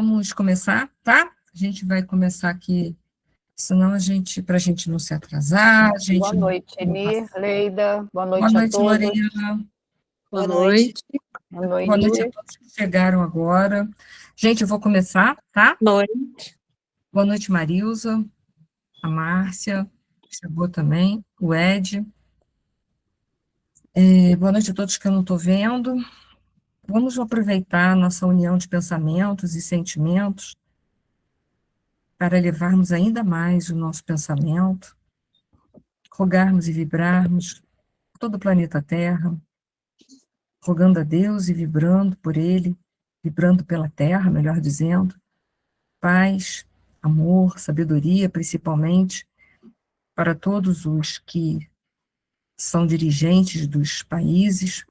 Vamos começar, tá? A gente vai começar aqui, senão para a gente não se atrasar. Boa noite, Eni, Leida. Boa noite a todos. Lorena. Boa noite. Boa noite. Boa noite a todos que chegaram agora. Gente, eu vou começar, tá? Noite. Boa noite, Marilza, a Márcia, chegou também, o Ed. Boa noite a todos que eu não estou vendo. Vamos aproveitar a nossa união de pensamentos e sentimentos para elevarmos ainda mais o nosso pensamento, rogarmos e vibrarmos por todo o planeta Terra, rogando a Deus e vibrando por Ele, vibrando pela Terra, melhor dizendo, paz, amor, sabedoria, principalmente, para todos os que são dirigentes dos países,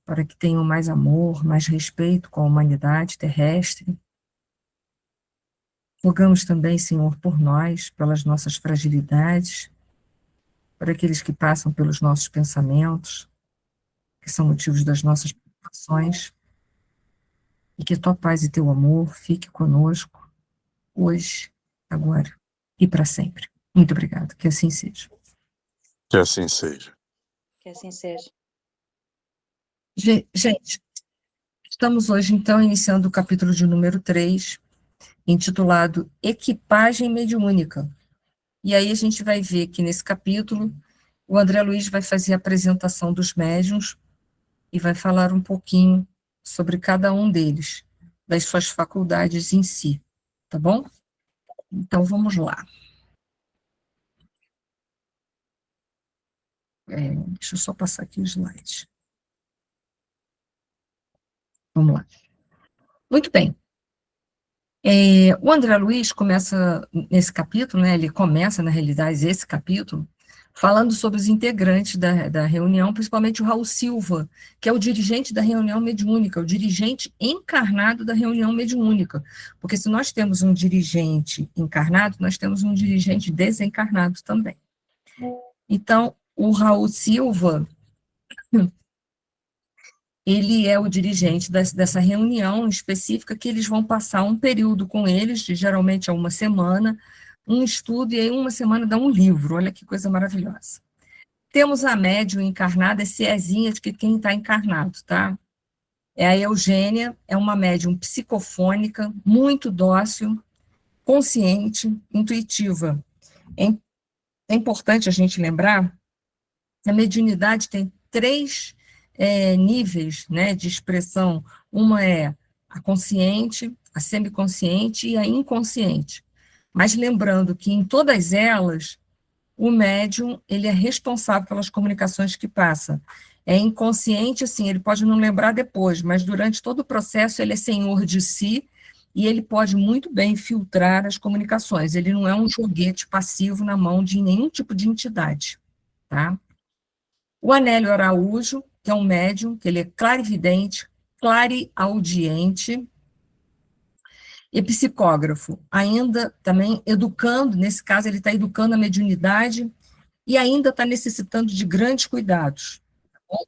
para que tenham mais amor, mais respeito com a humanidade terrestre. Rogamos também, Senhor, por nós, pelas nossas fragilidades, por aqueles que passam pelos nossos pensamentos, que são motivos das nossas preocupações, e que tua paz e teu amor fique conosco, hoje, agora e para sempre. Muito obrigada, que assim seja. Que assim seja. Que assim seja. Gente, estamos hoje, então, iniciando o capítulo de número 3, intitulado Equipagem Mediúnica. E aí a gente vai ver que nesse capítulo o André Luiz vai fazer a apresentação dos médiuns e vai falar um pouquinho sobre cada um deles, das suas faculdades em si, tá bom? Então vamos lá. Deixa eu só passar aqui os slides. Vamos lá. Muito bem. O André Luiz começa nesse capítulo, né, ele começa, na realidade, esse capítulo, falando sobre os integrantes da reunião, principalmente o Raul Silva, que é o dirigente da reunião mediúnica, o dirigente encarnado da reunião mediúnica, porque se nós temos um dirigente encarnado, nós temos um dirigente desencarnado também. Então, o Raul Silva, ele é o dirigente dessa reunião específica, que eles vão passar um período com eles, geralmente é uma semana, um estudo, e aí uma semana dá um livro, olha que coisa maravilhosa. Temos a médium encarnada, é Cezinha, de quem está encarnado, tá? É a Eugênia, é uma médium psicofônica, muito dócil, consciente, intuitiva. É importante a gente lembrar que a mediunidade tem 3 níveis, né, de expressão. Uma é a consciente, a semiconsciente e a inconsciente. Mas lembrando que em todas elas, o médium, ele é responsável pelas comunicações que passa. É inconsciente, assim, ele pode não lembrar depois, mas durante todo o processo ele é senhor de si e ele pode muito bem filtrar as comunicações. Ele não é um joguete passivo na mão de nenhum tipo de entidade, tá? O Anélio Araújo, que é um médium, que ele é clarividente, clareaudiente e psicógrafo, ainda também educando, nesse caso ele está educando a mediunidade e ainda está necessitando de grandes cuidados. Tá bom?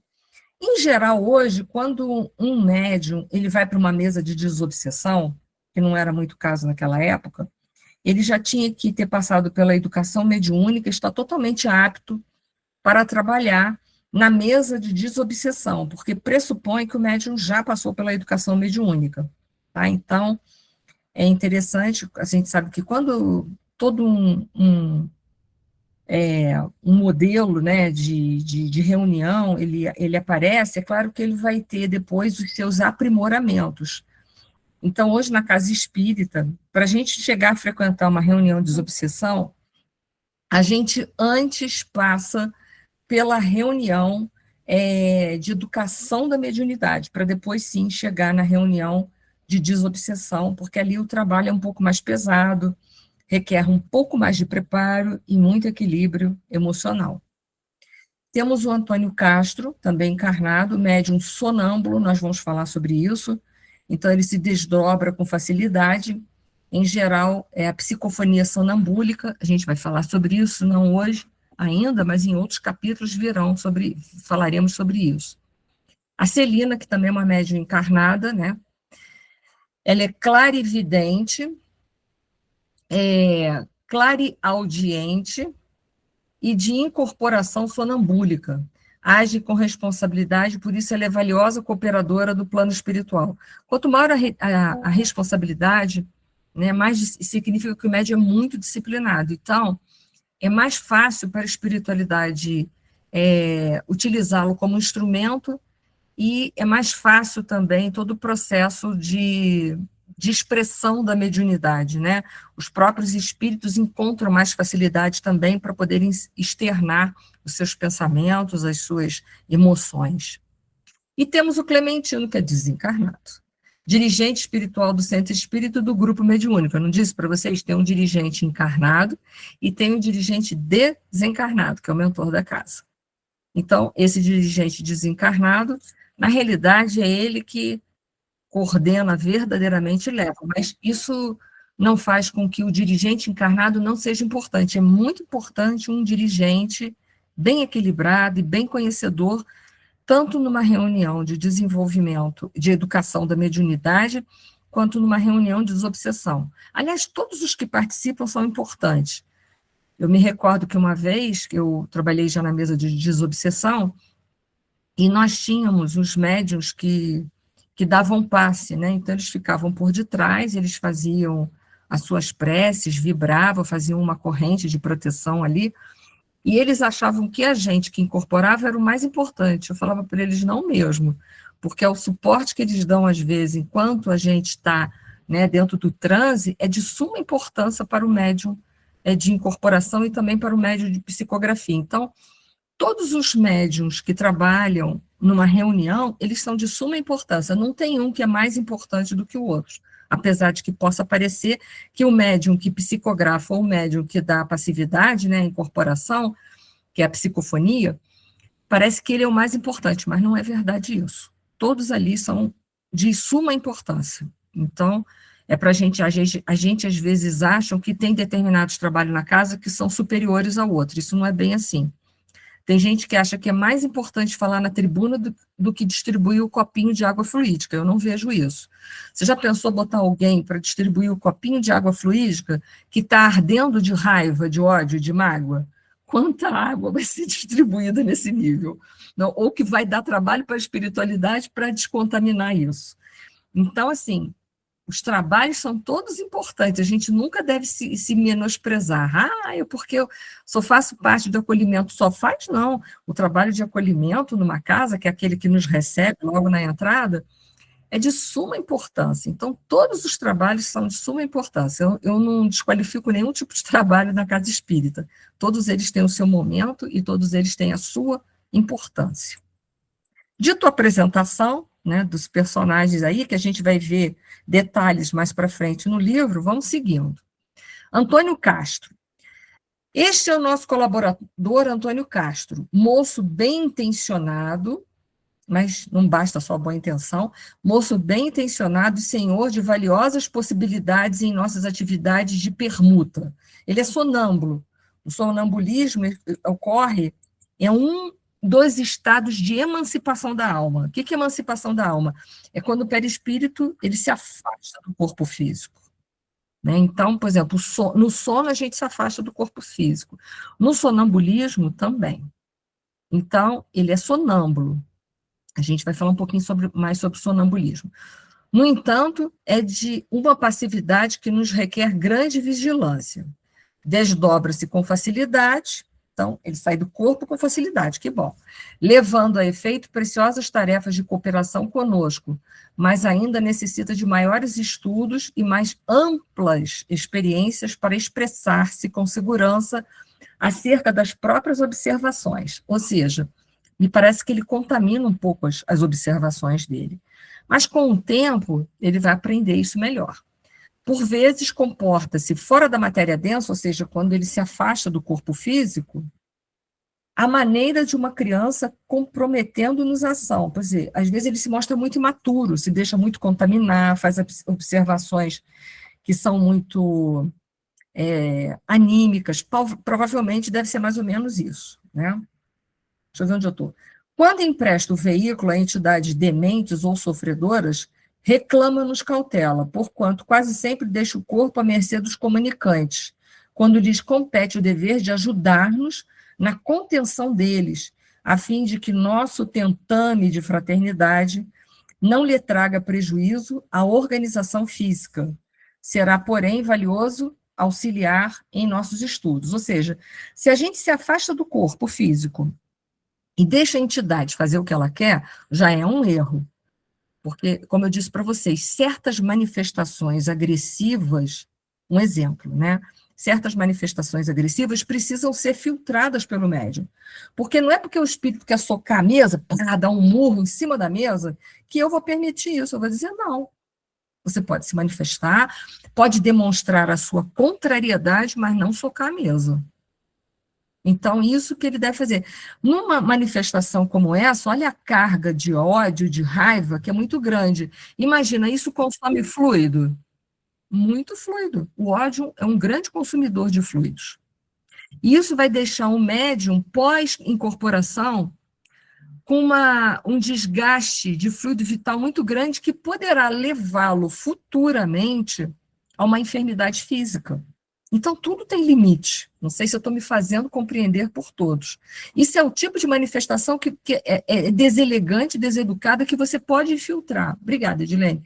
Em geral, hoje, quando um médium ele vai para uma mesa de desobsessão, que não era muito caso naquela época, ele já tinha que ter passado pela educação mediúnica, está totalmente apto para trabalhar na mesa de desobsessão, porque pressupõe que o médium já passou pela educação mediúnica, tá? Então, é interessante, a gente sabe que quando todo um modelo, né, de reunião, ele aparece, é claro que ele vai ter depois os seus aprimoramentos. Então, hoje, na casa espírita, para a gente chegar a frequentar uma reunião de desobsessão, a gente antes passa pela reunião de educação da mediunidade, para depois, sim, chegar na reunião de desobsessão, porque ali o trabalho é um pouco mais pesado, requer um pouco mais de preparo e muito equilíbrio emocional. Temos o Antônio Castro, também encarnado, médium sonâmbulo, nós vamos falar sobre isso, então ele se desdobra com facilidade, em geral é a psicofonia sonambúlica, a gente vai falar sobre isso, não hoje ainda, mas em outros capítulos falaremos sobre isso. A Celina, que também é uma médium encarnada, né, ela é clarividente, clareaudiente e de incorporação sonambúlica. Age com responsabilidade, por isso ela é valiosa cooperadora do plano espiritual. Quanto maior a responsabilidade, né, mais significa que o médium é muito disciplinado. Então, é mais fácil para a espiritualidade utilizá-lo como instrumento, e é mais fácil também todo o processo de expressão da mediunidade, né? Os próprios espíritos encontram mais facilidade também para poderem externar os seus pensamentos, as suas emoções. E temos o Clementino, que é desencarnado, dirigente espiritual do Centro Espírita do Grupo Mediúnico. Eu não disse para vocês? Tem um dirigente encarnado e tem um dirigente desencarnado, que é o mentor da casa. Então, esse dirigente desencarnado, na realidade, é ele que coordena verdadeiramente e leva, mas isso não faz com que o dirigente encarnado não seja importante. É muito importante um dirigente bem equilibrado e bem conhecedor, tanto numa reunião de desenvolvimento, de educação da mediunidade, quanto numa reunião de desobsessão. Aliás, todos os que participam são importantes. Eu me recordo que uma vez, que eu trabalhei já na mesa de desobsessão, e nós tínhamos os médiuns que davam passe, né? Então, eles ficavam por detrás, eles faziam as suas preces, vibravam, faziam uma corrente de proteção ali, e eles achavam que a gente que incorporava era o mais importante. Eu falava para eles, não mesmo, porque é o suporte que eles dão, às vezes, enquanto a gente está, né, dentro do transe, é de suma importância para o médium de incorporação e também para o médium de psicografia. Então, todos os médiuns que trabalham numa reunião, eles são de suma importância, não tem um que é mais importante do que o outro, apesar de que possa parecer que o médium que psicografa ou o médium que dá a passividade, né, a incorporação, que é a psicofonia, parece que ele é o mais importante, mas não é verdade isso. Todos ali são de suma importância. Então, é para a gente às vezes acham que tem determinados trabalhos na casa que são superiores ao outro, isso não é bem assim. Tem gente que acha que é mais importante falar na tribuna do que distribuir o copinho de água fluídica. Eu não vejo isso. Você já pensou botar alguém para distribuir o copinho de água fluídica que está ardendo de raiva, de ódio, de mágoa? Quanta água vai ser distribuída nesse nível? Não, ou que vai dar trabalho para a espiritualidade para descontaminar isso. Então, assim, os trabalhos são todos importantes, a gente nunca deve se menosprezar. Porque eu só faço parte do acolhimento, só faz, não. O trabalho de acolhimento numa casa, que é aquele que nos recebe logo na entrada, é de suma importância. Então, todos os trabalhos são de suma importância. Eu não desqualifico nenhum tipo de trabalho na casa espírita. Todos eles têm o seu momento e todos eles têm a sua importância. Dito a apresentação, né, dos personagens aí, que a gente vai ver detalhes mais para frente no livro, vamos seguindo. Antônio Castro. Este é o nosso colaborador, Antônio Castro, moço bem intencionado, mas não basta só boa intenção, moço bem intencionado e senhor de valiosas possibilidades em nossas atividades de permuta. Ele é sonâmbulo. O sonambulismo ocorre em dos estados de emancipação da alma. O que é emancipação da alma? É quando o perispírito ele se afasta do corpo físico. Né? Então, por exemplo, no sono a gente se afasta do corpo físico. No sonambulismo também. Então, ele é sonâmbulo. A gente vai falar um pouquinho mais sobre sonambulismo. No entanto, é de uma passividade que nos requer grande vigilância. Desdobra-se com facilidade. Então, ele sai do corpo com facilidade, que bom. Levando a efeito preciosas tarefas de cooperação conosco, mas ainda necessita de maiores estudos e mais amplas experiências para expressar-se com segurança acerca das próprias observações. Ou seja, me parece que ele contamina um pouco as observações dele. Mas, com o tempo, ele vai aprender isso melhor. Por vezes, comporta-se fora da matéria densa, ou seja, quando ele se afasta do corpo físico, a maneira de uma criança comprometendo-nos a ação. Quer dizer, às vezes ele se mostra muito imaturo, se deixa muito contaminar, faz observações que são muito anímicas. Provavelmente deve ser mais ou menos isso, né? Deixa eu ver onde eu estou. Quando empresta o veículo a entidades dementes ou sofredoras, Reclama-nos cautela, porquanto quase sempre deixa o corpo à mercê dos comunicantes, quando lhes compete o dever de ajudar-nos na contenção deles, a fim de que nosso tentame de fraternidade não lhe traga prejuízo à organização física. Será, porém, valioso auxiliar em nossos estudos. Ou seja, se a gente se afasta do corpo físico e deixa a entidade fazer o que ela quer, já é um erro. Porque, como eu disse para vocês, certas manifestações agressivas, um exemplo, né? Certas manifestações agressivas precisam ser filtradas pelo médium. Porque não é porque o espírito quer socar a mesa, dar um murro em cima da mesa, que eu vou permitir isso. Eu vou dizer não. Você pode se manifestar, pode demonstrar a sua contrariedade, mas não socar a mesa. Então, isso que ele deve fazer. Numa manifestação como essa, olha a carga de ódio, de raiva, que é muito grande. Imagina, isso consome fluido. Muito fluido. O ódio é um grande consumidor de fluidos. E isso vai deixar um médium pós-incorporação com um desgaste de fluido vital muito grande que poderá levá-lo futuramente a uma enfermidade física. Então, tudo tem limite. Não sei se eu estou me fazendo compreender por todos. Isso é o tipo de manifestação que é deselegante, deseducada, que você pode filtrar. Obrigada, Edilene.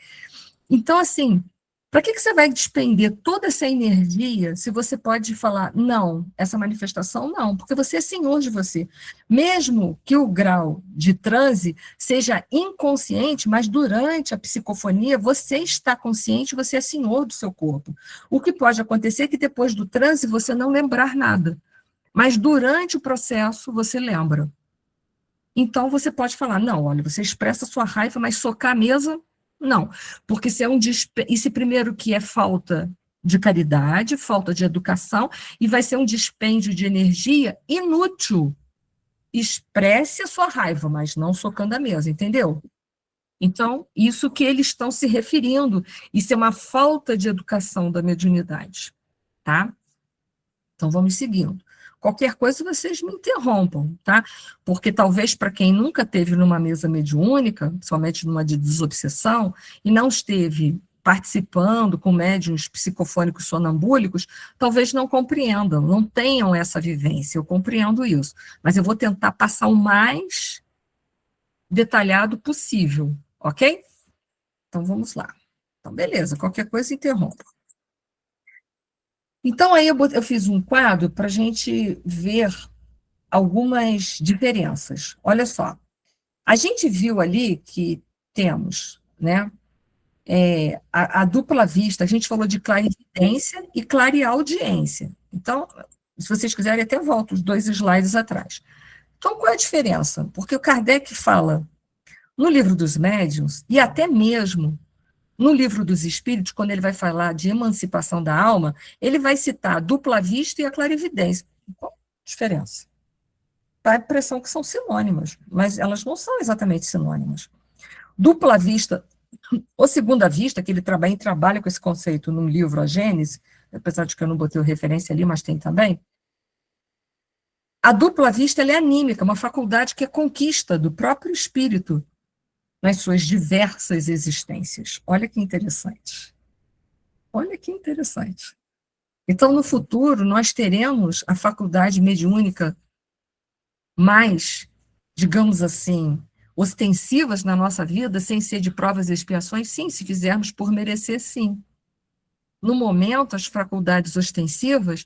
Então, assim, para que você vai despender toda essa energia se você pode falar, não, essa manifestação não, porque você é senhor de você. Mesmo que o grau de transe seja inconsciente, mas durante a psicofonia você está consciente, você é senhor do seu corpo. O que pode acontecer é que depois do transe você não lembrar nada, mas durante o processo você lembra. Então você pode falar, não, olha, você expressa sua raiva, mas socar a mesa... Não, porque se é isso primeiro que é falta de caridade, falta de educação, e vai ser um dispêndio de energia inútil. Expresse a sua raiva, mas não socando a mesa, entendeu? Então, isso que eles estão se referindo, isso é uma falta de educação da mediunidade, tá? Então, vamos seguindo. Qualquer coisa, vocês me interrompam, tá? Porque talvez para quem nunca teve numa mesa mediúnica, somente numa de desobsessão, e não esteve participando com médiuns psicofônicos sonambúlicos, talvez não compreendam, não tenham essa vivência. Eu compreendo isso, mas eu vou tentar passar o mais detalhado possível, ok? Então, vamos lá. Então, beleza, qualquer coisa, interrompa. Então, aí eu fiz um quadro para a gente ver algumas diferenças. Olha só, a gente viu ali que temos, né, a dupla vista, a gente falou de clarividência e clareaudiência. Então, se vocês quiserem, até volto os 2 slides atrás. Então, qual é a diferença? Porque o Kardec fala no Livro dos Médiuns, e até mesmo no Livro dos Espíritos, quando ele vai falar de emancipação da alma, ele vai citar a dupla vista e a clarividência. Qual a diferença? Dá a impressão que são sinônimas, mas elas não são exatamente sinônimas. Dupla vista, ou segunda vista, que ele trabalha com esse conceito no livro A Gênese, apesar de que eu não botei referência ali, mas tem também. A dupla vista ela é anímica, uma faculdade que é conquista do próprio espírito nas suas diversas existências. Olha que interessante. Olha que interessante. Então, no futuro, nós teremos a faculdade mediúnica mais, digamos assim, ostensivas na nossa vida, sem ser de provas e expiações? Sim, se fizermos por merecer, sim. No momento, as faculdades ostensivas,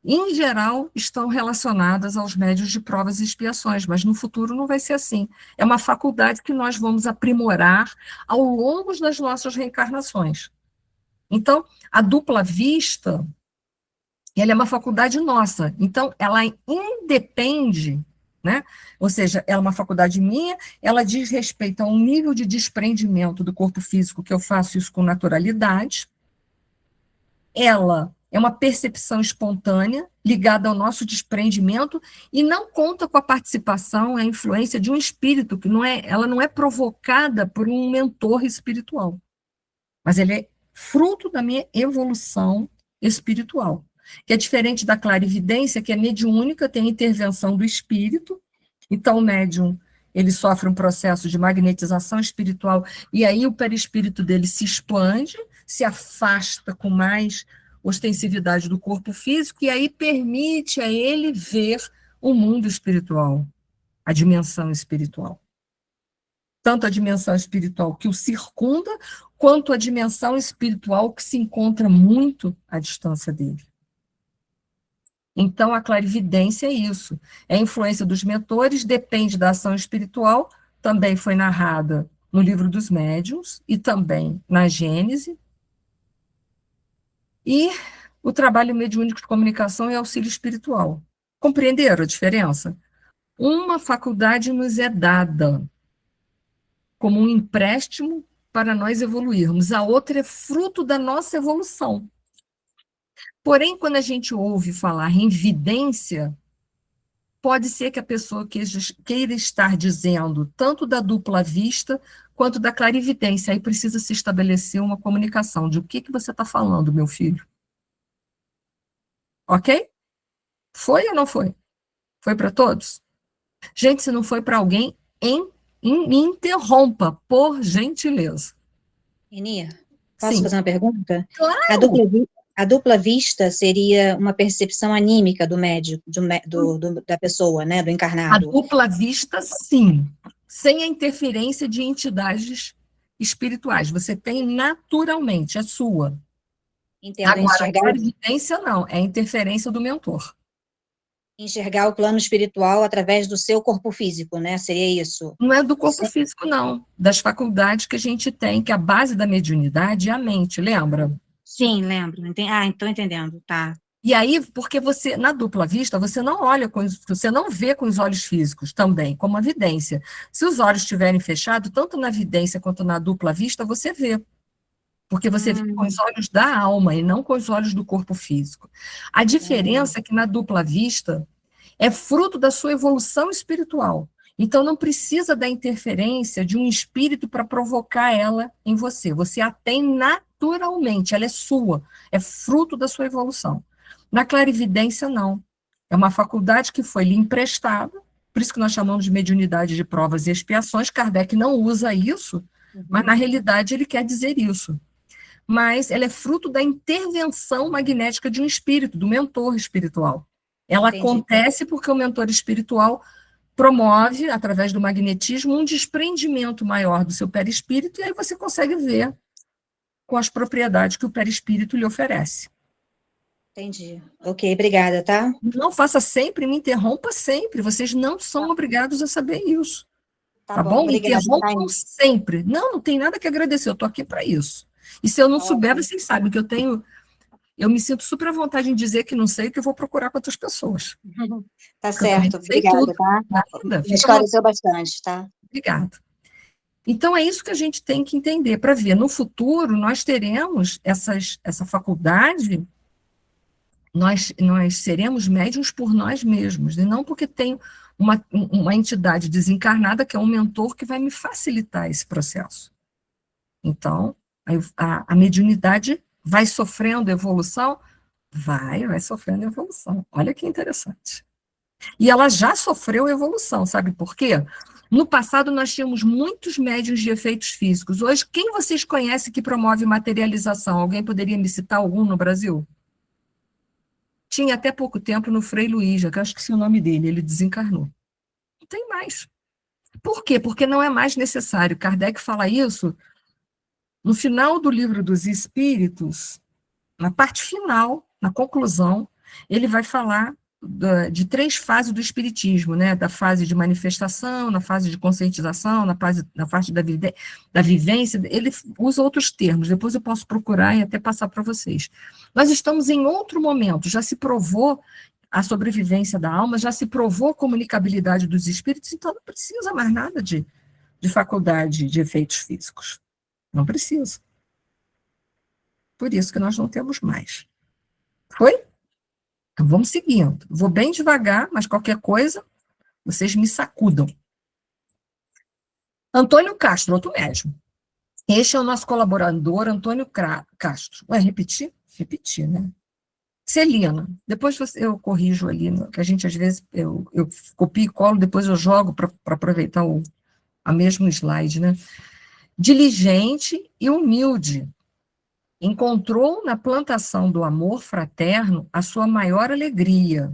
em geral, estão relacionadas aos médios de provas e expiações, mas no futuro não vai ser assim. É uma faculdade que nós vamos aprimorar ao longo das nossas reencarnações. Então, a dupla vista, ela é uma faculdade nossa, então ela independe, né? Ou seja, ela é uma faculdade minha, ela diz respeito a um nível de desprendimento do corpo físico, que eu faço isso com naturalidade. Ela é uma percepção espontânea, ligada ao nosso desprendimento, e não conta com a participação, a influência de um espírito, que ela não é provocada por um mentor espiritual, mas ele é fruto da minha evolução espiritual, que é diferente da clarividência, que é mediúnica, tem intervenção do espírito. Então, o médium, ele sofre um processo de magnetização espiritual, e aí o perispírito dele se expande, se afasta com mais ostensividade do corpo físico, e aí permite a ele ver o mundo espiritual, a dimensão espiritual. Tanto a dimensão espiritual que o circunda, quanto a dimensão espiritual que se encontra muito à distância dele. Então, a clarividência é isso. É a influência dos mentores, depende da ação espiritual, também foi narrada no Livro dos Médiuns e também na Gênese. E o trabalho mediúnico de comunicação e auxílio espiritual. Compreenderam a diferença? Uma faculdade nos é dada como um empréstimo para nós evoluirmos, a outra é fruto da nossa evolução. Porém, quando a gente ouve falar em vidência, pode ser que a pessoa queira estar dizendo tanto da dupla vista quanto da clarividência. Aí precisa se estabelecer uma comunicação de o que você está falando, meu filho. Ok? Foi ou não foi? Foi para todos? Gente, se não foi para alguém, me interrompa, por gentileza. Eni, posso Sim. fazer uma pergunta? Claro. A dupla vista seria uma percepção anímica do médico, da pessoa, né, do A encarnado. dupla vista, sim, sem a interferência de entidades espirituais. Você tem naturalmente, é sua. Entendo, Agora, a enxergar, clarividência não, é a interferência do mentor. enxergar o plano espiritual através do seu corpo físico, né? Seria isso? Não é do corpo físico, não, das faculdades que a gente tem, que a base da mediunidade é a mente, lembra? Sim, lembro. Estou entendendo, tá. E aí, porque você, na dupla vista, você não olha, você não vê com os olhos físicos também, como a vidência. Se os olhos estiverem fechados, tanto na vidência quanto na dupla vista, você vê. Porque você vê com os olhos da alma e não com os olhos do corpo físico. A diferença é que na dupla vista é fruto da sua evolução espiritual. Então, não precisa da interferência de um espírito para provocar ela em você. Você a tem naturalmente, ela é sua, é fruto da sua evolução. Na clarividência, não. É uma faculdade que foi lhe emprestada, por isso que nós chamamos de mediunidade de provas e expiações. Kardec não usa isso, mas na realidade ele quer dizer isso. Mas ela é fruto da intervenção magnética de um espírito, do mentor espiritual. Ela acontece porque o mentor espiritual promove, através do magnetismo, um desprendimento maior do seu perispírito, e aí você consegue ver com as propriedades que o perispírito lhe oferece. Entendi. Ok, obrigada, tá? Não faça sempre, me interrompa sempre, vocês não são obrigados a saber isso. Tá bom? Me Obrigada, interrompam sempre. Não tem nada que agradecer, eu estou aqui para isso. E se eu não souber, vocês sabem que eu me sinto super à vontade em dizer que não sei, que eu vou procurar com outras pessoas. Tá certo, obrigada, tá? Nada, Me esclareceu bastante, tá? Obrigada. Então, é isso que a gente tem que entender, para ver. No futuro, nós teremos essa faculdade, nós seremos médiuns por nós mesmos, e não porque tem uma entidade desencarnada, que é um mentor, que vai me facilitar esse processo. Então, a mediunidade vai sofrendo evolução? Vai sofrendo evolução. Olha que interessante. E ela já sofreu evolução, sabe por quê? No passado, nós tínhamos muitos médiuns de efeitos físicos. Hoje, quem vocês conhecem que promove materialização? Alguém poderia me citar algum no Brasil? Tinha até pouco tempo no Frei Luís, que eu esqueci o nome dele, ele desencarnou. Não tem mais. Por quê? Porque não é mais necessário. Kardec fala isso no final do Livro dos Espíritos, na parte final, na conclusão, ele vai falar de 3 fases do espiritismo, né? Da fase de manifestação, na fase de conscientização, na fase da vivência. Ele usa outros termos, depois eu posso procurar e até passar para vocês. Nós estamos em outro momento, já se provou a sobrevivência da alma, já se provou a comunicabilidade dos espíritos, então não precisa mais nada de faculdade de efeitos físicos. Não precisa. Por isso que nós não temos mais. Foi? Então, vamos seguindo. Vou bem devagar, mas qualquer coisa, vocês me sacudam. Antônio Castro, outro médium. Este é o nosso colaborador, Antônio Castro. Ué, repetir? Repetir, né? Celina, depois eu corrijo ali, que a gente às vezes, eu copio e colo, depois eu jogo para aproveitar a mesmo slide, né? Diligente e humilde, encontrou na plantação do amor fraterno a sua maior alegria,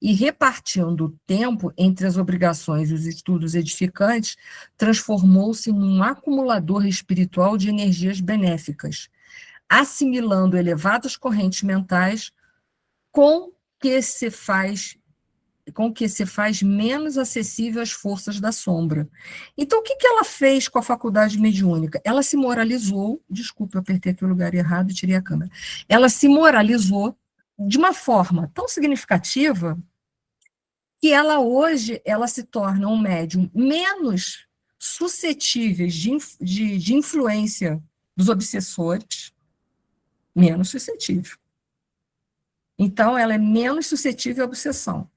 e repartindo o tempo entre as obrigações e os estudos edificantes, transformou-se num acumulador espiritual de energias benéficas, assimilando elevadas correntes mentais com que se faz menos acessível às forças da sombra. Então, o que ela fez com a faculdade mediúnica? Ela se moralizou, desculpa, eu apertei aqui o lugar errado e tirei a câmera. Ela se moralizou de uma forma tão significativa que ela hoje se torna um médium menos suscetível de influência dos obsessores, menos suscetível. Então, ela é menos suscetível à obsessão.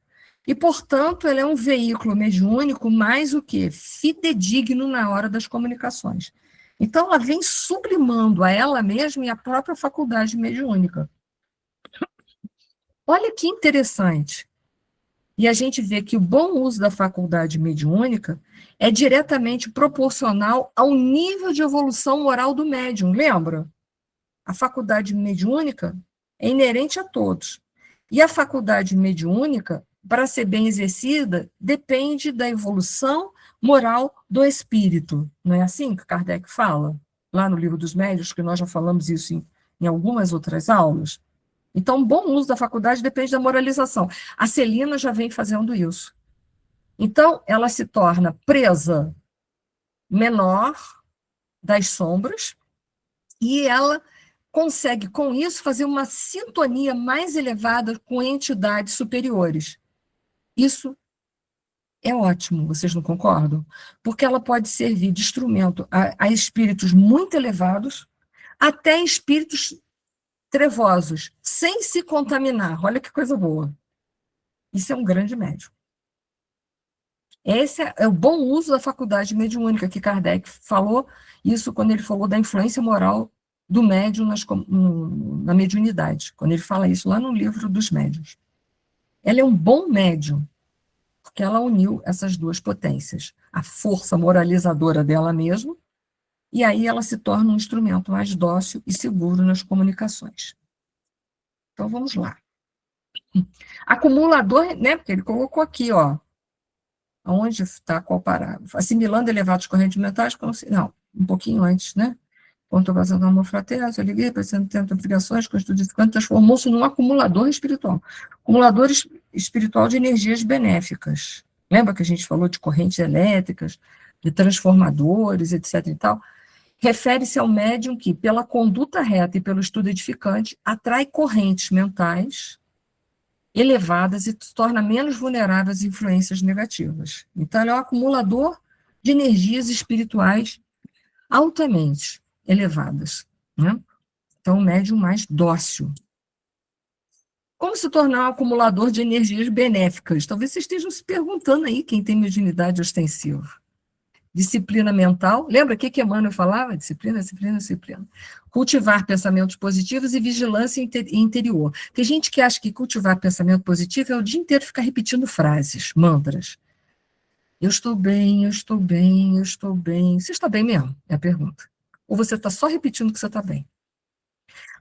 E, portanto, ela é um veículo mediúnico mais o quê? Fidedigno na hora das comunicações. Então, ela vem sublimando a ela mesma e a própria faculdade mediúnica. Olha que interessante. E a gente vê que o bom uso da faculdade mediúnica é diretamente proporcional ao nível de evolução moral do médium, lembra? A faculdade mediúnica é inerente a todos. E a faculdade mediúnica, para ser bem exercida, depende da evolução moral do espírito. Não é assim que Kardec fala? Lá no Livro dos Médiuns, que nós já falamos isso em algumas outras aulas. Então, o bom uso da faculdade depende da moralização. A Celina já vem fazendo isso. Então, ela se torna presa menor das sombras e ela consegue, com isso, fazer uma sintonia mais elevada com entidades superiores. Isso é ótimo, vocês não concordam? Porque ela pode servir de instrumento a espíritos muito elevados, até espíritos trevosos, sem se contaminar. Olha que coisa boa. Isso é um grande médium. Esse é o bom uso da faculdade mediúnica, que Kardec falou isso quando ele falou da influência moral do médium na mediunidade, quando ele fala isso lá no Livro dos Médiuns. Ela é um bom médium, porque ela uniu essas duas potências, a força moralizadora dela mesma, e aí ela se torna um instrumento mais dócil e seguro nas comunicações. Então, vamos lá. Acumulador, né, porque ele colocou aqui, ó, onde está qual parágrafo? Assimilando elevados correntes mentais, não, um pouquinho antes, né? Quanto à vazão do amor fraterno, eu liguei, parecendo tempo de obrigações, com o estudo edificante, transformou-se num acumulador espiritual. Acumulador espiritual de energias benéficas. Lembra que a gente falou de correntes elétricas, de transformadores, etc. e tal? Refere-se ao médium que, pela conduta reta e pelo estudo edificante, atrai correntes mentais elevadas e se torna menos vulnerável às influências negativas. Então, ele é um acumulador de energias espirituais altamente elevadas, né? Então, um médium mais dócil. Como se tornar um acumulador de energias benéficas? Talvez vocês estejam se perguntando aí, quem tem mediunidade ostensiva. Disciplina mental, lembra o que Emmanuel falava? Disciplina. Cultivar pensamentos positivos e vigilância interior. Tem gente que acha que cultivar pensamento positivo é o dia inteiro ficar repetindo frases, mantras. Eu estou bem, eu estou bem, eu estou bem. Você está bem mesmo? É a pergunta. Ou você está só repetindo que você está bem?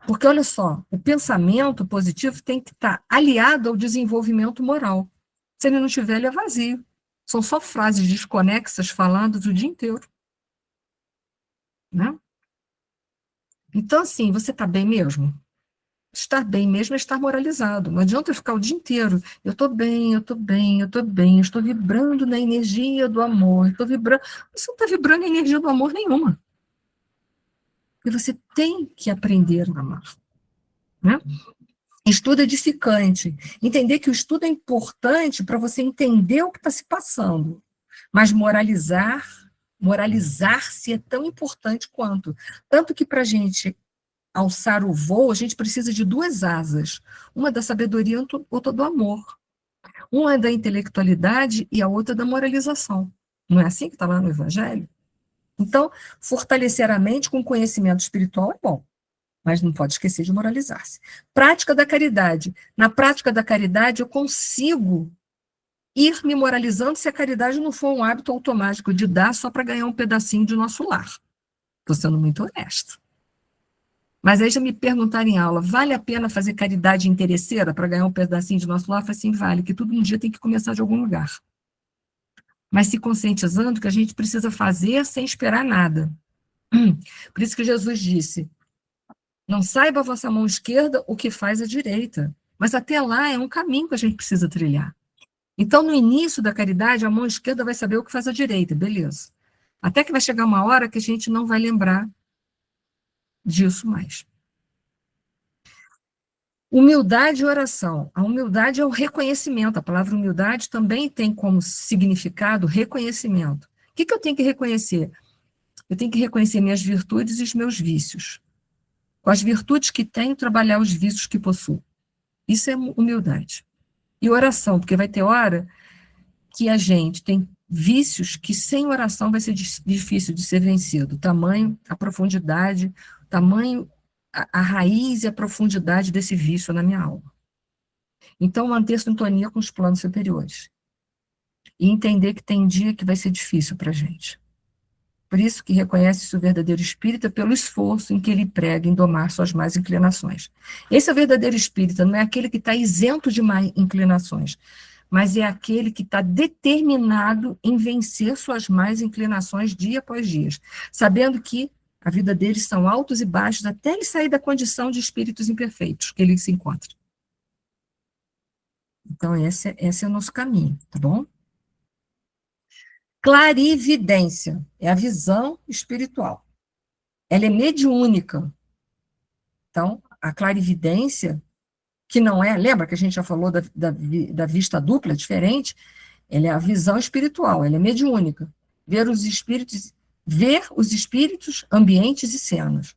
Porque, olha só, o pensamento positivo tem que estar aliado ao desenvolvimento moral. Se ele não tiver, ele é vazio. São só frases desconexas faladas o dia inteiro. Né? Então, assim, você está bem mesmo? Estar bem mesmo é estar moralizado. Não adianta eu ficar o dia inteiro. Eu estou bem, eu estou bem, eu estou bem. Eu estou vibrando na energia do amor. Estou vibrando. Você não está vibrando na energia do amor nenhuma. E você tem que aprender a amar. Né? Estudo edificante. Entender que o estudo é importante para você entender o que está se passando. Mas moralizar-se é tão importante quanto. Tanto que para a gente alçar o voo, a gente precisa de duas asas. Uma da sabedoria e outra do amor. Uma é da intelectualidade e a outra da moralização. Não é assim que está lá no Evangelho? Então, fortalecer a mente com conhecimento espiritual é bom. mas não pode esquecer de moralizar-se. Prática da caridade. Na prática da caridade, eu consigo ir me moralizando se a caridade não for um hábito automático de dar só para ganhar um pedacinho de nosso lar. Estou sendo muito honesto. Mas aí já me perguntaram em aula, vale a pena fazer caridade interesseira para ganhar um pedacinho de nosso lar? Eu falei assim, vale, que tudo um dia tem que começar de algum lugar. Mas se conscientizando que a gente precisa fazer sem esperar nada. Por isso que Jesus disse, não saiba a vossa mão esquerda o que faz a direita. Mas até lá é um caminho que a gente precisa trilhar. Então, no início da caridade, a mão esquerda vai saber o que faz a direita, beleza. Até que vai chegar uma hora que a gente não vai lembrar disso mais. Humildade e oração. A humildade é o reconhecimento. A palavra humildade também tem como significado reconhecimento. O que eu tenho que reconhecer? Eu tenho que reconhecer minhas virtudes e os meus vícios. Com as virtudes que tenho, trabalhar os vícios que possuo. Isso é humildade. E oração, porque vai ter hora que a gente tem vícios que sem oração vai ser difícil de ser vencido. O tamanho, a profundidade, o tamanho, a raiz e a profundidade desse vício na minha alma. Então, manter sintonia com os planos superiores. E entender que tem dia que vai ser difícil para a gente. Por isso que reconhece-se o verdadeiro espírita pelo esforço em que ele prega em domar suas más inclinações. Esse é o verdadeiro espírita, não é aquele que está isento de más inclinações, mas é aquele que está determinado em vencer suas más inclinações dia após dia, sabendo que a vida deles são altos e baixos até ele sair da condição de espíritos imperfeitos que ele se encontra. Então, esse é o nosso caminho, tá bom? Clarividência é a visão espiritual. Ela é mediúnica. Então, a clarividência, que não é, lembra que a gente já falou da vista dupla, diferente, ela é a visão espiritual, ela é mediúnica. Ver os espíritos, ambientes e cenas.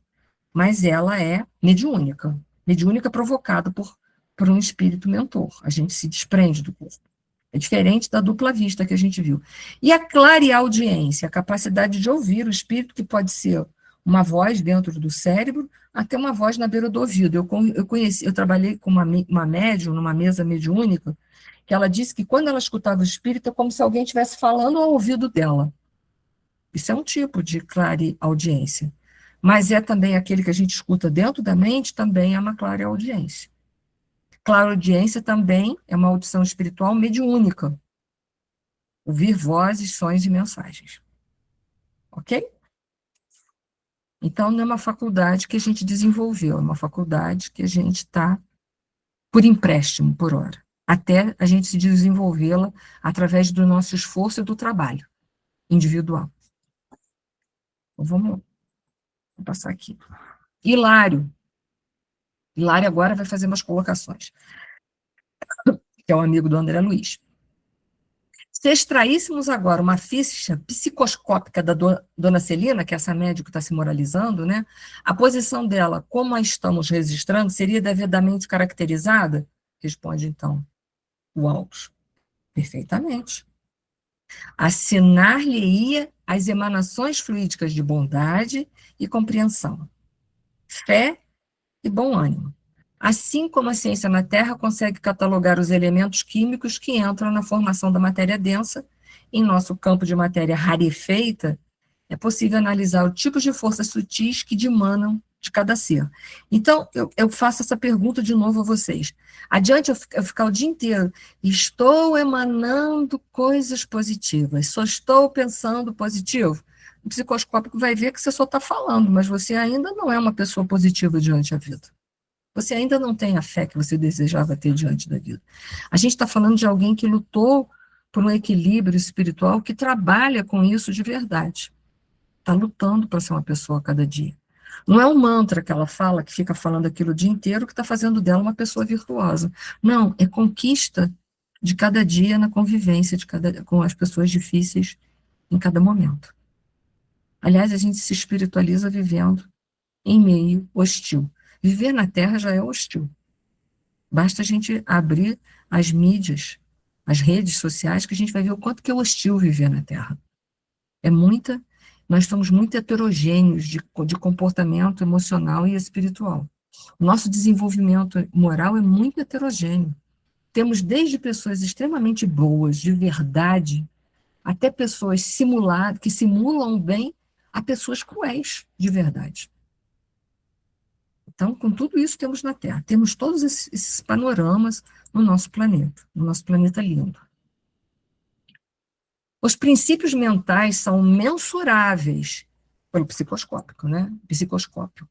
Mas ela é mediúnica. Mediúnica provocada por um espírito mentor. A gente se desprende do corpo. É diferente da dupla vista que a gente viu. E a clareaudiência, a capacidade de ouvir o espírito, que pode ser uma voz dentro do cérebro, até uma voz na beira do ouvido. Eu trabalhei com uma médium, numa mesa mediúnica, que ela disse que quando ela escutava o espírito, é como se alguém estivesse falando ao ouvido dela. Isso é um tipo de clareaudiência. Mas é também aquele que a gente escuta dentro da mente, também é uma clareaudiência. Clareaudiência também é uma audição espiritual mediúnica. Ouvir vozes, sons e mensagens. Ok? Então, não é uma faculdade que a gente desenvolveu, é uma faculdade que a gente está por empréstimo, por hora, até a gente se desenvolvê-la através do nosso esforço e do trabalho individual. Então, vamos passar aqui. Hilário. Hilário agora vai fazer umas colocações, que é um amigo do André Luiz. Se extraíssemos agora uma ficha psicoscópica da dona Celina, que é essa médica que está se moralizando, né, a posição dela, como a estamos registrando, seria devidamente caracterizada? Responde, então, o Altos. Perfeitamente. Assinar-lhe-ia as emanações fluídicas de bondade e compreensão, fé e bom ânimo. Assim como a ciência na Terra consegue catalogar os elementos químicos que entram na formação da matéria densa, em nosso campo de matéria rarefeita, é possível analisar o tipo de forças sutis que dimanam de cada ser. Então, eu faço essa pergunta de novo a vocês. Adiante eu ficar o dia inteiro, estou emanando coisas positivas, só estou pensando positivo. O psicoscópico vai ver que você só está falando, mas você ainda não é uma pessoa positiva diante da vida. Você ainda não tem a fé que você desejava ter diante da vida. A gente está falando de alguém que lutou por um equilíbrio espiritual, que trabalha com isso de verdade. Está lutando para ser uma pessoa a cada dia. Não é um mantra que ela fala, que fica falando aquilo o dia inteiro, que está fazendo dela uma pessoa virtuosa. Não, é conquista de cada dia na convivência com as pessoas difíceis em cada momento. Aliás, a gente se espiritualiza vivendo em meio hostil. Viver na Terra já é hostil. Basta a gente abrir as mídias, as redes sociais, que a gente vai ver o quanto que é hostil viver na Terra. É muita nós somos muito heterogêneos de comportamento emocional e espiritual. O nosso desenvolvimento moral é muito heterogêneo. Temos desde pessoas extremamente boas, de verdade, até pessoas que simulam o bem, a pessoas cruéis, de verdade. Então, com tudo isso temos na Terra. Temos todos esses panoramas no nosso planeta lindo. Os princípios mentais são mensuráveis pelo psicoscópio, né? Psicoscópio.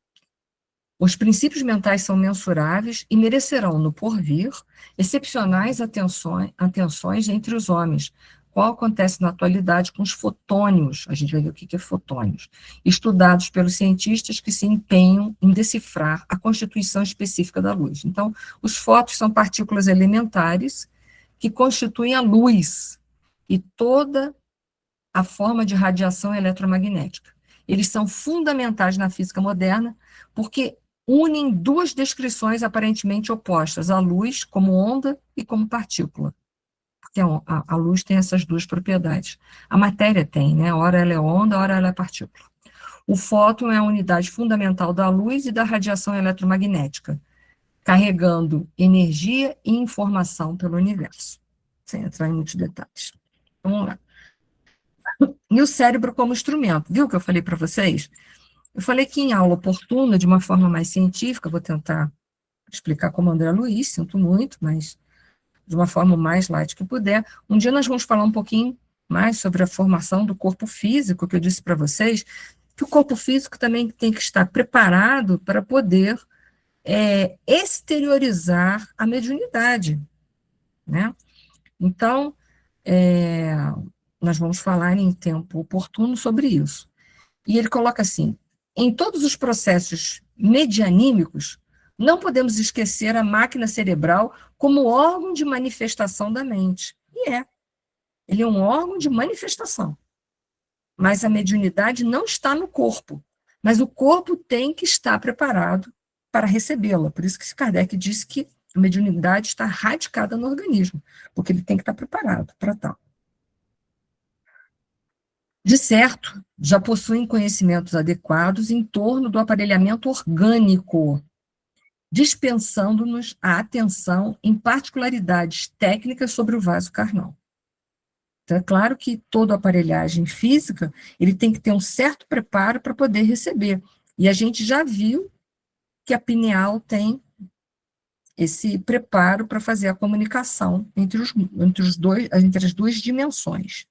Os princípios mentais são mensuráveis e merecerão, no porvir, excepcionais atenções entre os homens, qual acontece na atualidade com os fotônios, a gente vai ver o que é fotônios, estudados pelos cientistas que se empenham em decifrar a constituição específica da luz. Então, os fótons são partículas elementares que constituem a luz e toda a forma de radiação eletromagnética. Eles são fundamentais na física moderna porque unem duas descrições aparentemente opostas, a luz como onda e como partícula. Porque a luz tem essas duas propriedades. A matéria tem, né? Ora ela é onda, ora ela é partícula. O fóton é a unidade fundamental da luz e da radiação eletromagnética, carregando energia e informação pelo universo, sem entrar em muitos detalhes. Vamos lá. E o cérebro como instrumento. Viu o que eu falei para vocês? Eu falei que em aula oportuna, de uma forma mais científica, vou tentar explicar como André Luiz, sinto muito, mas de uma forma mais light que puder. Um dia nós vamos falar um pouquinho mais sobre a formação do corpo físico, que eu disse para vocês, que o corpo físico também tem que estar preparado para poder exteriorizar a mediunidade, né? Então, nós vamos falar em tempo oportuno sobre isso. E ele coloca assim, em todos os processos medianímicos, não podemos esquecer a máquina cerebral como órgão de manifestação da mente. E ele é um órgão de manifestação. Mas a mediunidade não está no corpo. Mas o corpo tem que estar preparado para recebê-la. Por isso que Kardec disse que a mediunidade está radicada no organismo, porque ele tem que estar preparado para tal. De certo, já possuem conhecimentos adequados em torno do aparelhamento orgânico, dispensando-nos a atenção em particularidades técnicas sobre o vaso carnal. Então, é claro que toda aparelhagem física, ele tem que ter um certo preparo para poder receber. E a gente já viu que a pineal tem esse preparo para fazer a comunicação entre as duas dimensões.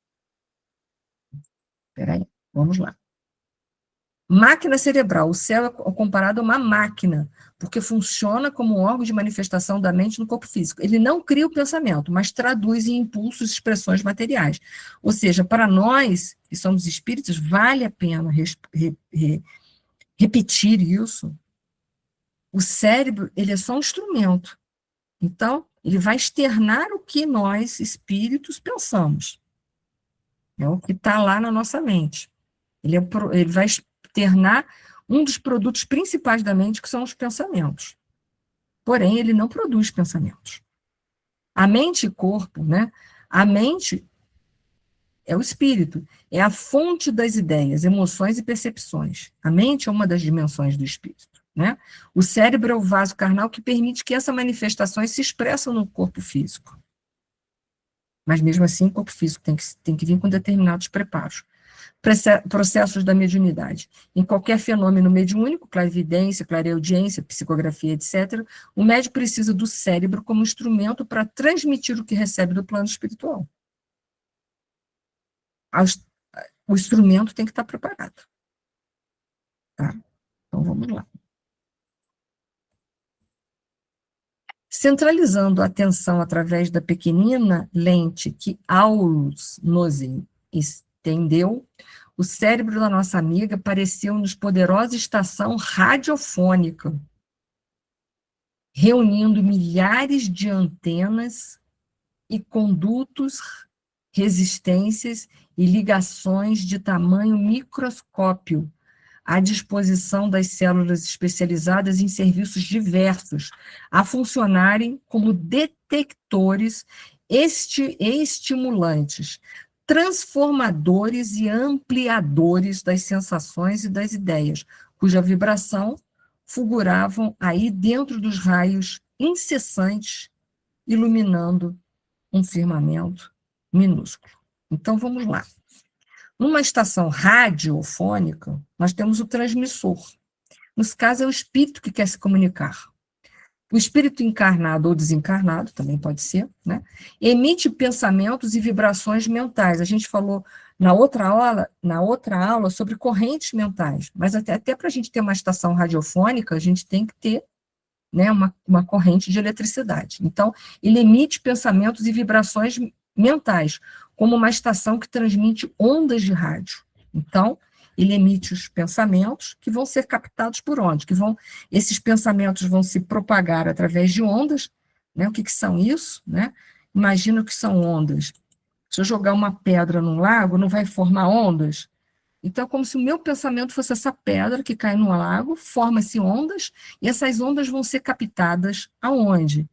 Espera aí, vamos lá. Máquina cerebral. O céu é comparado a uma máquina, porque funciona como um órgão de manifestação da mente no corpo físico. Ele não cria o pensamento, mas traduz em impulsos e expressões materiais. Ou seja, para nós, que somos espíritos, vale a pena repetir isso. O cérebro, ele é só um instrumento. Então, ele vai externar o que nós, espíritos, pensamos. É o que está lá na nossa mente. Ele vai externar um dos produtos principais da mente, que são os pensamentos. Porém, ele não produz pensamentos. A mente e corpo, né? A mente é o espírito, é a fonte das ideias, emoções e percepções. A mente é uma das dimensões do espírito, né? O cérebro é o vaso carnal que permite que essas manifestações se expressem no corpo físico. Mas, mesmo assim, o corpo físico tem que vir com determinados preparos. Processos da mediunidade. Em qualquer fenômeno mediúnico, clarividência, clareaudiência, psicografia, etc., o médium precisa do cérebro como instrumento para transmitir o que recebe do plano espiritual. O instrumento tem que estar preparado. Tá? Então, vamos lá. Centralizando a atenção através da pequenina lente que Aulus nos estendeu, o cérebro da nossa amiga pareceu-nos poderosa estação radiofônica, reunindo milhares de antenas e condutos, resistências e ligações de tamanho microscópio, à disposição das células especializadas em serviços diversos, a funcionarem como detectores estimulantes, transformadores e ampliadores das sensações e das ideias, cuja vibração fulguravam aí dentro dos raios incessantes, iluminando um firmamento minúsculo. Então, vamos lá. Numa estação radiofônica, nós temos o transmissor. Nesse caso, é o espírito que quer se comunicar. O espírito encarnado ou desencarnado, também pode ser, né? Emite pensamentos e vibrações mentais. A gente falou na outra aula sobre correntes mentais, mas até para a gente ter uma estação radiofônica, a gente tem que ter, né, uma corrente de eletricidade. Então, ele emite pensamentos e vibrações mentais, como uma estação que transmite ondas de rádio. Então, ele emite os pensamentos que vão ser captados por onde? Esses pensamentos vão se propagar através de ondas, né? O que são isso, né? Imagina que são ondas. Se eu jogar uma pedra num lago, não vai formar ondas? Então, é como se o meu pensamento fosse essa pedra que cai no lago, forma-se ondas, e essas ondas vão ser captadas aonde?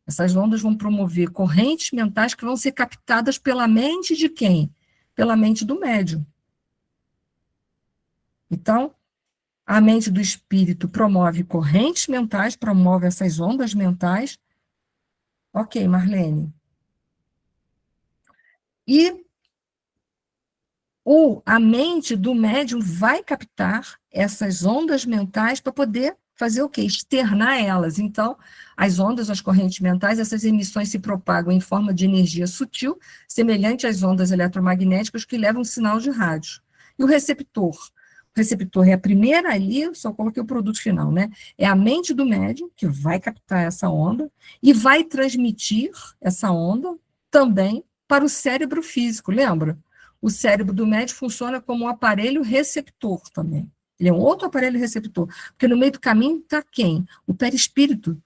Essas ondas vão promover correntes mentais que vão ser captadas pela mente de quem? Pela mente do médium. Então, a mente do espírito promove correntes mentais, promove essas ondas mentais. Ok, Marlene. E a mente do médium vai captar essas ondas mentais para poder fazer o quê? Externar elas. Então, as ondas, as correntes mentais, essas emissões se propagam em forma de energia sutil, semelhante às ondas eletromagnéticas que levam sinal de rádio. E o receptor? O receptor é a primeira ali, só coloquei o produto final, né? É a mente do médium, que vai captar essa onda, e vai transmitir essa onda também para o cérebro físico, lembra? O cérebro do médium funciona como um aparelho receptor também. Ele é um outro aparelho receptor, porque no meio do caminho está quem? O perispírito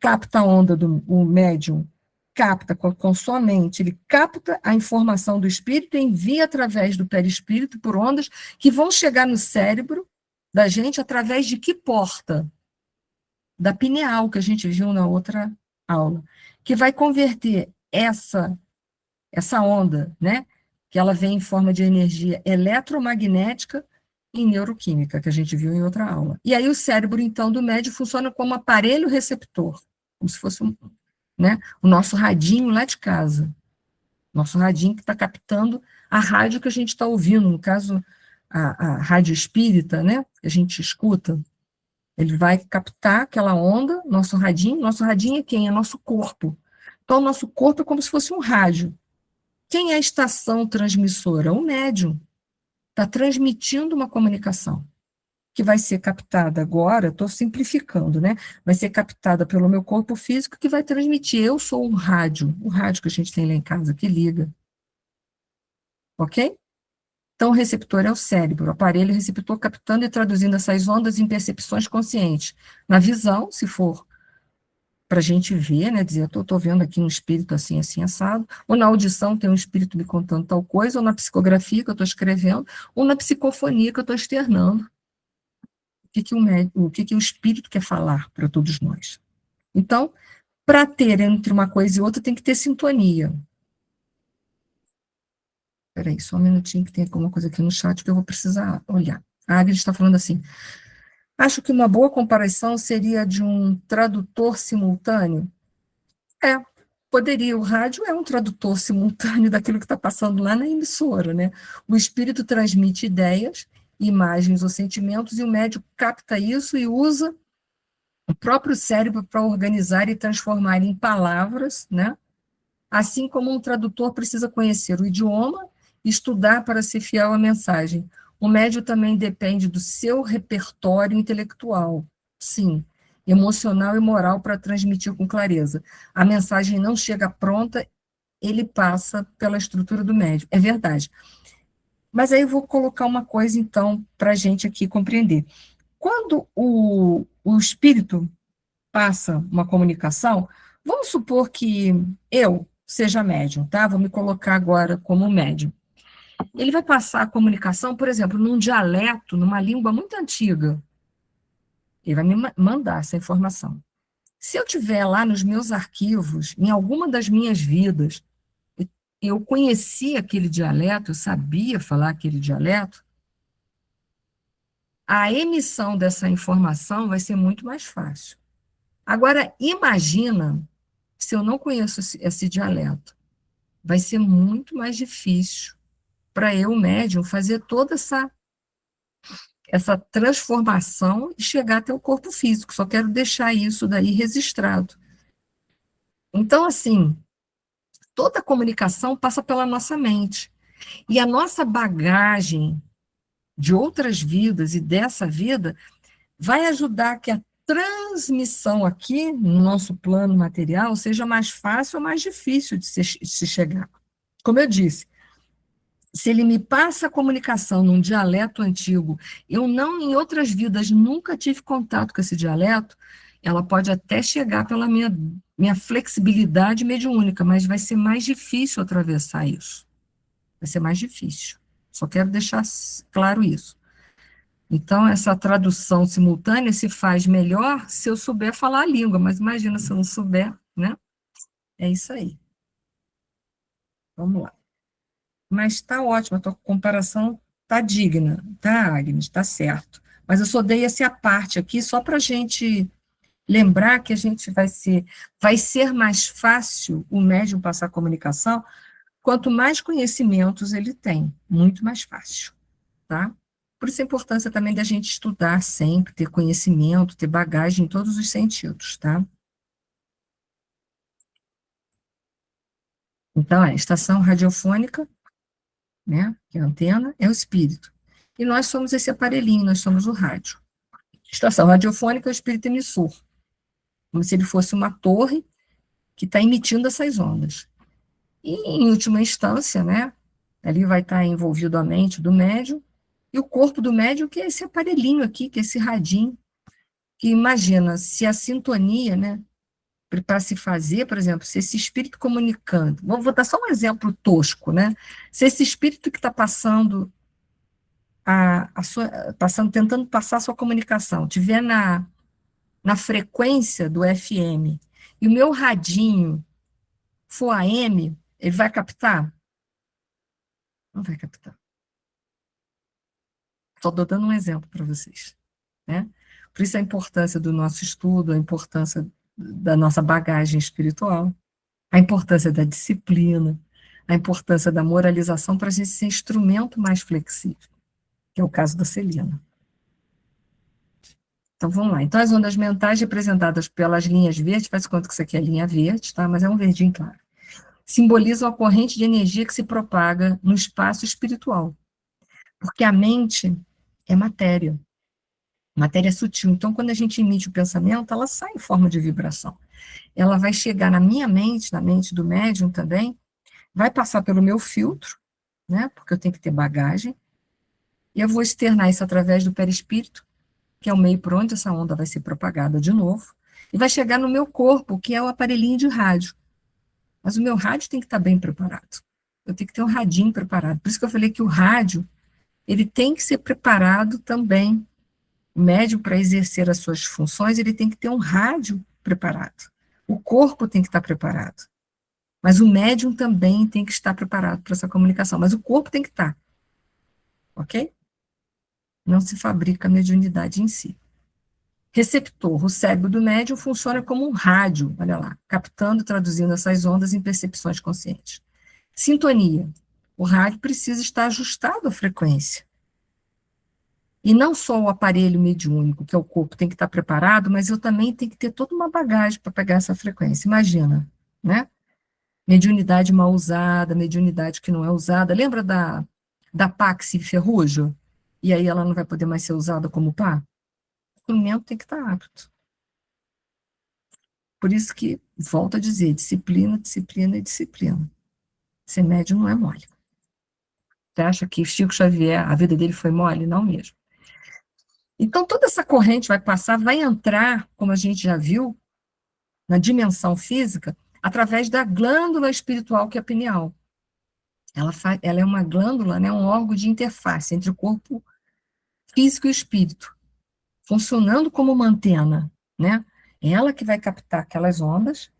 capta a onda o médium, capta com sua mente, ele capta a informação do espírito e envia através do perispírito por ondas que vão chegar no cérebro da gente através de que porta? Da pineal, que a gente viu na outra aula, que vai converter essa onda, né, que ela vem em forma de energia eletromagnética em neuroquímica, que a gente viu em outra aula. E aí o cérebro, então, do médium funciona como aparelho receptor, como se fosse né, o nosso radinho lá de casa. Nosso radinho que está captando a rádio que a gente está ouvindo, no caso, a rádio espírita, né, que a gente escuta. Ele vai captar aquela onda, nosso radinho é quem? É nosso corpo. Então, o nosso corpo é como se fosse um rádio. Quem é a estação transmissora? O médium. Está transmitindo uma comunicação, que vai ser captada agora, estou simplificando, né? Vai ser captada pelo meu corpo físico, que vai transmitir. Eu sou um rádio, o rádio que a gente tem lá em casa, que liga. Ok? Então, o receptor é o cérebro, o aparelho receptor captando e traduzindo essas ondas em percepções conscientes. Na visão, se for para a gente ver, né, dizer, estou vendo aqui um espírito assim, assim, assado, ou na audição tem um espírito me contando tal coisa, ou na psicografia que eu estou escrevendo, ou na psicofonia que eu estou externando. O que o espírito quer falar para todos nós. Então, para ter entre uma coisa e outra, tem que ter sintonia. Espera aí, só um minutinho que tem alguma coisa aqui no chat que eu vou precisar olhar. A Agnes está falando assim, acho que uma boa comparação seria de um tradutor simultâneo. Poderia, o rádio é um tradutor simultâneo daquilo que está passando lá na emissora, né? O espírito transmite ideias, imagens ou sentimentos, e o médium capta isso e usa o próprio cérebro para organizar e transformar em palavras, né? Assim como um tradutor precisa conhecer o idioma e estudar para ser fiel à mensagem. O médium também depende do seu repertório intelectual, sim, emocional e moral para transmitir com clareza. A mensagem não chega pronta, ele passa pela estrutura do médium. É verdade. Mas aí eu vou colocar uma coisa, então, para a gente aqui compreender. Quando o espírito passa uma comunicação, vamos supor que eu seja médium, tá? Vou me colocar agora como médium. Ele vai passar a comunicação, por exemplo, num dialeto, numa língua muito antiga. Ele vai me mandar essa informação. Se eu tiver lá nos meus arquivos, em alguma das minhas vidas, eu conhecia aquele dialeto, eu sabia falar aquele dialeto, a emissão dessa informação vai ser muito mais fácil. Agora, imagina se eu não conheço esse dialeto. Vai ser muito mais difícil para eu, médium, fazer toda essa transformação e chegar até o corpo físico. Só quero deixar isso daí registrado. Então, assim, toda comunicação passa pela nossa mente. E a nossa bagagem de outras vidas e dessa vida vai ajudar que a transmissão aqui, no nosso plano material, seja mais fácil ou mais difícil de se chegar. Como eu disse, se ele me passa a comunicação num dialeto antigo, eu não, em outras vidas, nunca tive contato com esse dialeto, ela pode até chegar pela minha flexibilidade mediúnica, mas vai ser mais difícil atravessar isso. Vai ser mais difícil. Só quero deixar claro isso. Então, essa tradução simultânea se faz melhor se eu souber falar a língua, mas imagina se eu não souber, né? É isso aí. Vamos lá. Mas está ótimo, a tua comparação está digna, tá, Agnes? Está certo. Mas eu só dei essa parte aqui só para a gente lembrar que a gente vai ser mais fácil o médium passar a comunicação, quanto mais conhecimentos ele tem, muito mais fácil, tá? Por isso a importância também da gente estudar sempre, ter conhecimento, ter bagagem em todos os sentidos, tá? Então, a estação radiofônica, né, que é a antena, é o espírito. E nós somos esse aparelhinho, nós somos o rádio. Estação radiofônica é o espírito emissor, como se ele fosse uma torre que está emitindo essas ondas. E, em última instância, né, ali vai estar envolvido a mente do médium, e o corpo do médium, que é esse aparelhinho aqui, que é esse radinho, que imagina, se a sintonia, né, para se fazer, por exemplo, se esse espírito comunicando, vou dar só um exemplo tosco, né, se esse espírito que está passando, tentando passar a sua comunicação, tiver na frequência do FM, e o meu radinho for AM, ele vai captar? Não vai captar. Estou dando um exemplo para vocês, né? Por isso a importância do nosso estudo, a importância da nossa bagagem espiritual, a importância da disciplina, a importância da moralização para a gente ser instrumento mais flexível, que é o caso da Celina. Então, vamos lá. Então, as ondas mentais representadas pelas linhas verdes, faz conta que isso aqui é linha verde, tá? Mas é um verdinho claro. Simbolizam a corrente de energia que se propaga no espaço espiritual. Porque a mente é matéria sutil. Então, quando a gente emite o pensamento, ela sai em forma de vibração. Ela vai chegar na minha mente, na mente do médium também, vai passar pelo meu filtro, né? Porque eu tenho que ter bagagem, e eu vou externar isso através do perispírito, que é o meio por onde essa onda vai ser propagada de novo, e vai chegar no meu corpo, que é o aparelhinho de rádio. Mas o meu rádio tem que estar bem preparado. Eu tenho que ter um radinho preparado. Por isso que eu falei que o rádio, ele tem que ser preparado também. O médium, para exercer as suas funções, ele tem que ter um rádio preparado. O corpo tem que estar preparado. Mas o médium também tem que estar preparado para essa comunicação. Mas o corpo tem que estar. Ok? Não se fabrica a mediunidade em si. Receptor, o cérebro do médium funciona como um rádio, olha lá, captando e traduzindo essas ondas em percepções conscientes. Sintonia, o rádio precisa estar ajustado à frequência. E não só o aparelho mediúnico, que é o corpo, tem que estar preparado, mas eu também tenho que ter toda uma bagagem para pegar essa frequência. Imagina, né? Mediunidade mal usada, mediunidade que não é usada. Lembra da pá que se enferruja? E aí ela não vai poder mais ser usada como pá? O instrumento tem que estar apto. Por isso que, volto a dizer, disciplina, disciplina e disciplina. Ser médium não é mole. Você acha que Chico Xavier, a vida dele foi mole? Não mesmo. Então, toda essa corrente vai passar, vai entrar, como a gente já viu, na dimensão física, através da glândula espiritual, que é a pineal. Ela é uma glândula, né, um órgão de interface entre o corpo físico e o espírito, funcionando como uma antena, né? É ela que vai captar aquelas ondas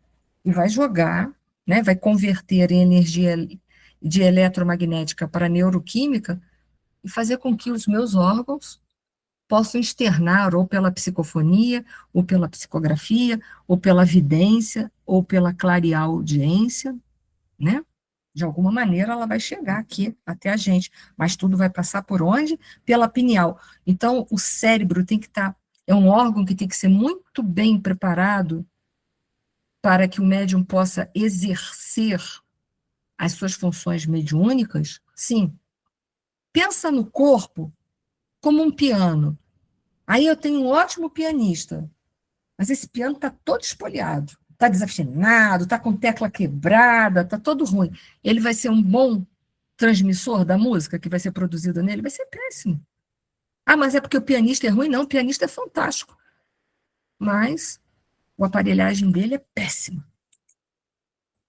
e vai jogar, né, vai converter em energia de eletromagnética para neuroquímica e fazer com que os meus órgãos possam externar ou pela psicofonia, ou pela psicografia, ou pela vidência, ou pela clareaudiência, né? De alguma maneira ela vai chegar aqui até a gente, mas tudo vai passar por onde? Pela pineal. Então, o cérebro tem que estar, é um órgão que tem que ser muito bem preparado para que o médium possa exercer as suas funções mediúnicas. Sim. Pensa no corpo como um piano. Aí eu tenho um ótimo pianista, mas esse piano está todo espoliado, está desafinado, está com tecla quebrada, está todo ruim. Ele vai ser um bom transmissor da música que vai ser produzida nele? Vai ser péssimo. Ah, mas é porque o pianista é ruim? Não, o pianista é fantástico. Mas a aparelhagem dele é péssima.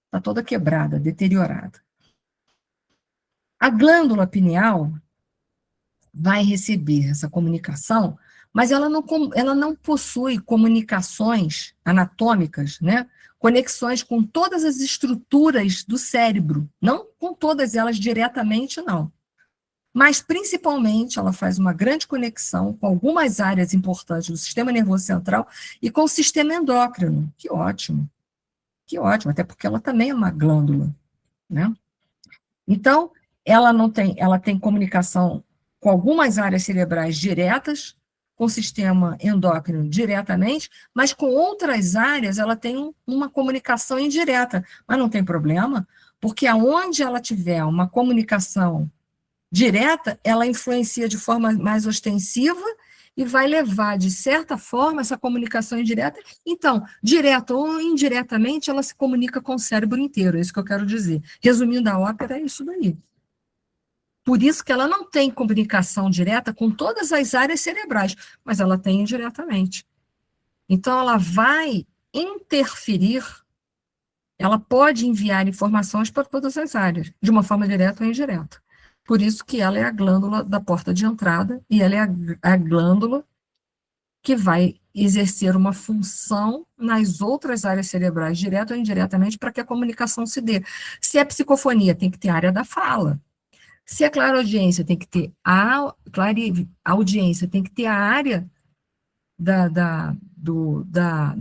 Está toda quebrada, deteriorada. A glândula pineal vai receber essa comunicação, mas ela não possui comunicações anatômicas, né? Conexões com todas as estruturas do cérebro, não com todas elas diretamente, não. Mas, principalmente, ela faz uma grande conexão com algumas áreas importantes do sistema nervoso central e com o sistema endócrino. Que ótimo, até porque ela também é uma glândula, né? Então, ela tem comunicação com algumas áreas cerebrais diretas, com o sistema endócrino diretamente, mas com outras áreas ela tem uma comunicação indireta. Mas não tem problema, porque aonde ela tiver uma comunicação direta, ela influencia de forma mais ostensiva e vai levar, de certa forma, essa comunicação indireta. Então, direta ou indiretamente, ela se comunica com o cérebro inteiro, é isso que eu quero dizer. Resumindo a ópera, é isso daí. Por isso que ela não tem comunicação direta com todas as áreas cerebrais, mas ela tem indiretamente. Então, ela vai interferir, ela pode enviar informações para todas as áreas, de uma forma direta ou indireta. Por isso que ela é a glândula da porta de entrada, e ela é a glândula que vai exercer uma função nas outras áreas cerebrais, direta ou indiretamente, para que a comunicação se dê. Se é psicofonia, tem que ter área da fala. Se é clareaudiência, tem que ter audiência, tem que ter a área da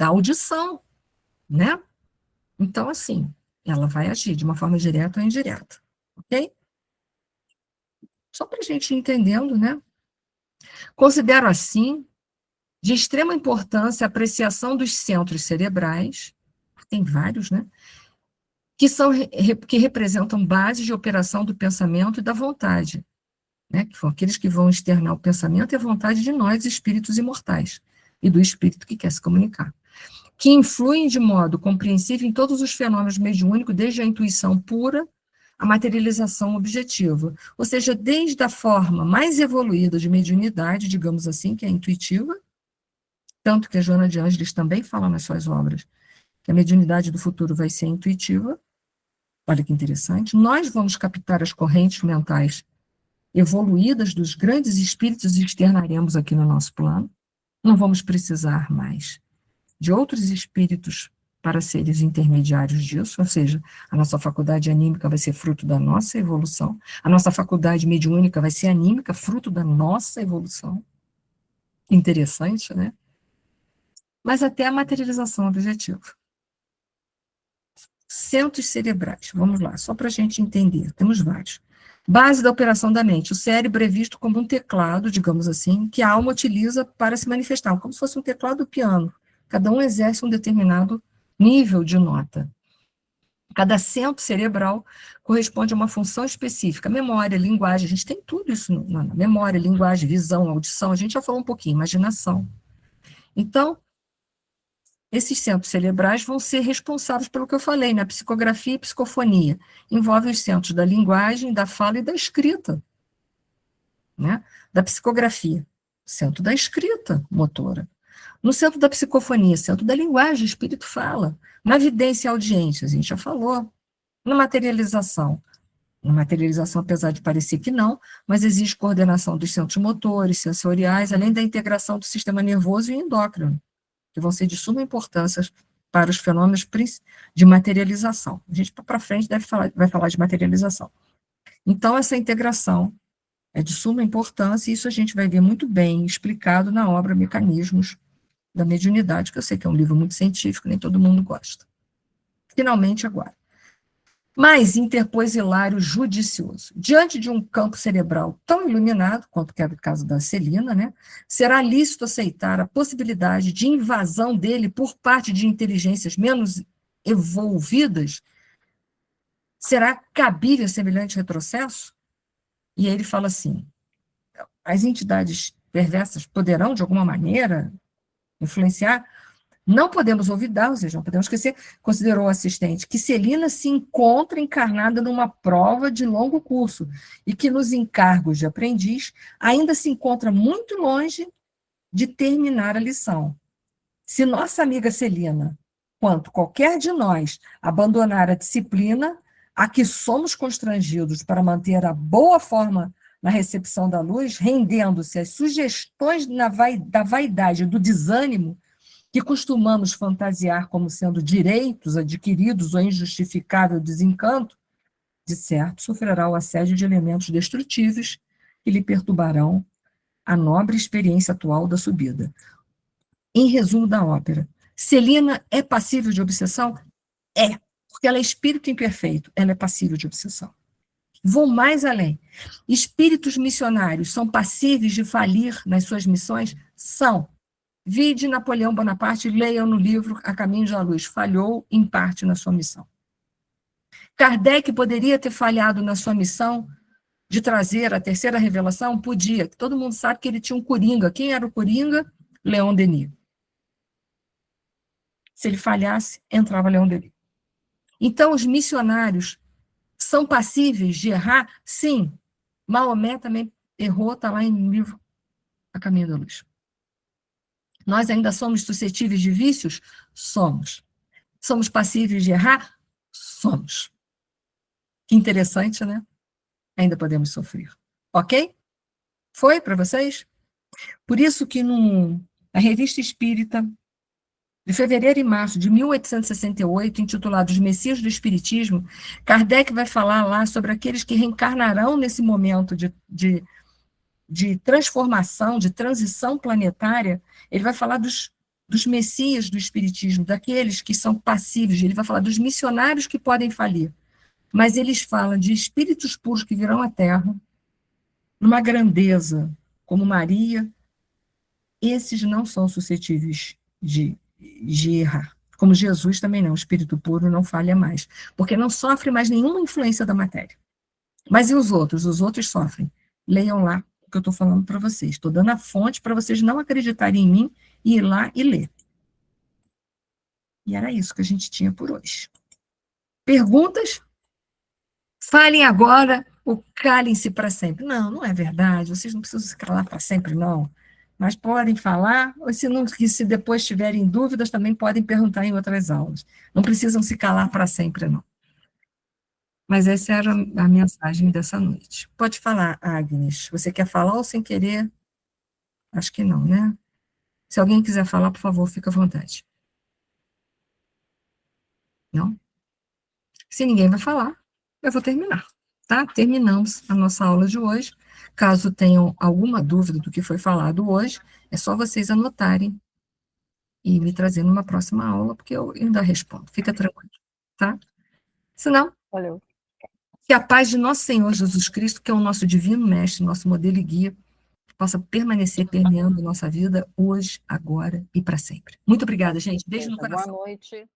audição, né? Então, assim, ela vai agir de uma forma direta ou indireta, ok? Só para a gente ir entendendo, né? Considero, assim, de extrema importância a apreciação dos centros cerebrais, tem vários, né? Que representam bases de operação do pensamento e da vontade, né? Que são aqueles que vão externar o pensamento e a vontade de nós, espíritos imortais, e do espírito que quer se comunicar, que influem de modo compreensível em todos os fenômenos mediúnicos, desde a intuição pura à materialização objetiva, ou seja, desde a forma mais evoluída de mediunidade, digamos assim, que é a intuitiva, tanto que a Joana de Ângeles também fala nas suas obras, que a mediunidade do futuro vai ser intuitiva. Olha que interessante. Nós vamos captar as correntes mentais evoluídas dos grandes espíritos e externaremos aqui no nosso plano. Não vamos precisar mais de outros espíritos para seres intermediários disso, ou seja, a nossa faculdade anímica vai ser fruto da nossa evolução, a nossa faculdade mediúnica vai ser anímica, fruto da nossa evolução. Interessante, né? Mas até a materialização objetiva. Centros cerebrais, vamos lá, só para a gente entender, temos vários. Base da operação da mente, o cérebro é visto como um teclado, digamos assim, que a alma utiliza para se manifestar, como se fosse um teclado do piano. Cada um exerce um determinado nível de nota. Cada centro cerebral corresponde a uma função específica, memória, linguagem, a gente tem tudo isso na memória, linguagem, visão, audição, a gente já falou um pouquinho, imaginação. Então, esses centros cerebrais vão ser responsáveis pelo que eu falei, na psicografia e psicofonia. Envolvem os centros da linguagem, da fala e da escrita. Né? Da psicografia, centro da escrita motora. No centro da psicofonia, centro da linguagem, o espírito fala. Na vidência e audiência, a gente já falou. Na materialização, apesar de parecer que não, mas existe coordenação dos centros motores, sensoriais, além da integração do sistema nervoso e endócrino, que vão ser de suma importância para os fenômenos de materialização. A gente, para frente, vai falar de materialização. Então, essa integração é de suma importância, e isso a gente vai ver muito bem explicado na obra Mecanismos da Mediunidade, que eu sei que é um livro muito científico, nem todo mundo gosta. Finalmente, agora. Mas interpôs Hilário judicioso. Diante de um campo cerebral tão iluminado, quanto que é o caso da Celina, né, será lícito aceitar a possibilidade de invasão dele por parte de inteligências menos evolvidas? Será cabível semelhante retrocesso? E aí ele fala assim, as entidades perversas poderão, de alguma maneira, influenciar? Não podemos olvidar, ou seja, não podemos esquecer, considerou o assistente, que Celina se encontra encarnada numa prova de longo curso e que nos encargos de aprendiz ainda se encontra muito longe de terminar a lição. Se nossa amiga Celina, quanto qualquer de nós, abandonar a disciplina a que somos constrangidos para manter a boa forma na recepção da luz, rendendo-se às sugestões da vaidade e do desânimo, que costumamos fantasiar como sendo direitos adquiridos ou injustificável desencanto, de certo sofrerá o assédio de elementos destrutivos que lhe perturbarão a nobre experiência atual da subida. Em resumo da ópera, Celina é passível de obsessão? É, porque ela é espírito imperfeito, ela é passível de obsessão. Vou mais além. Espíritos missionários são passíveis de falir nas suas missões? São. Vide Napoleão Bonaparte, leiam no livro A Caminho da Luz, falhou em parte na sua missão. Kardec poderia ter falhado na sua missão de trazer a terceira revelação? Podia. Todo mundo sabe que ele tinha um coringa. Quem era o coringa? Leon Denis. Se ele falhasse, entrava Leon Denis. Então, os missionários são passíveis de errar? Sim. Maomé também errou, está lá no livro A Caminho da Luz. Nós ainda somos suscetíveis de vícios? Somos. Somos passíveis de errar? Somos. Que interessante, né? Ainda podemos sofrer. Ok? Foi para vocês? Por isso que na Revista Espírita, de fevereiro e março de 1868, intitulado Os Messias do Espiritismo, Kardec vai falar lá sobre aqueles que reencarnarão nesse momento de transformação, de transição planetária. Ele vai falar dos messias do espiritismo, daqueles que são passíveis, ele vai falar dos missionários que podem falir, mas eles falam de espíritos puros que virão à Terra, numa grandeza como Maria. Esses não são suscetíveis de errar, como Jesus também não, o espírito puro não falha mais, porque não sofre mais nenhuma influência da matéria. Mas e os outros? Os outros sofrem. Leiam lá que eu estou falando para vocês. Estou dando a fonte para vocês não acreditarem em mim e ir lá e ler. E era isso que a gente tinha por hoje. Perguntas? Falem agora ou calem-se para sempre. Não, não é verdade. Vocês não precisam se calar para sempre, não. Mas podem falar, ou se depois tiverem dúvidas, também podem perguntar em outras aulas. Não precisam se calar para sempre, não. Mas essa era a mensagem dessa noite. Pode falar, Agnes. Você quer falar ou sem querer? Acho que não, né? Se alguém quiser falar, por favor, fica à vontade. Não? Se ninguém vai falar, eu vou terminar, tá? Terminamos a nossa aula de hoje. Caso tenham alguma dúvida do que foi falado hoje, é só vocês anotarem e me trazer numa próxima aula, porque eu ainda respondo. Fica tranquilo, tá? Se não, Valeu. que a paz de nosso Senhor Jesus Cristo, que é o nosso divino mestre, nosso modelo e guia, possa permanecer permeando nossa vida hoje, agora e para sempre. Muito obrigada, gente. Beijo no coração. Boa noite.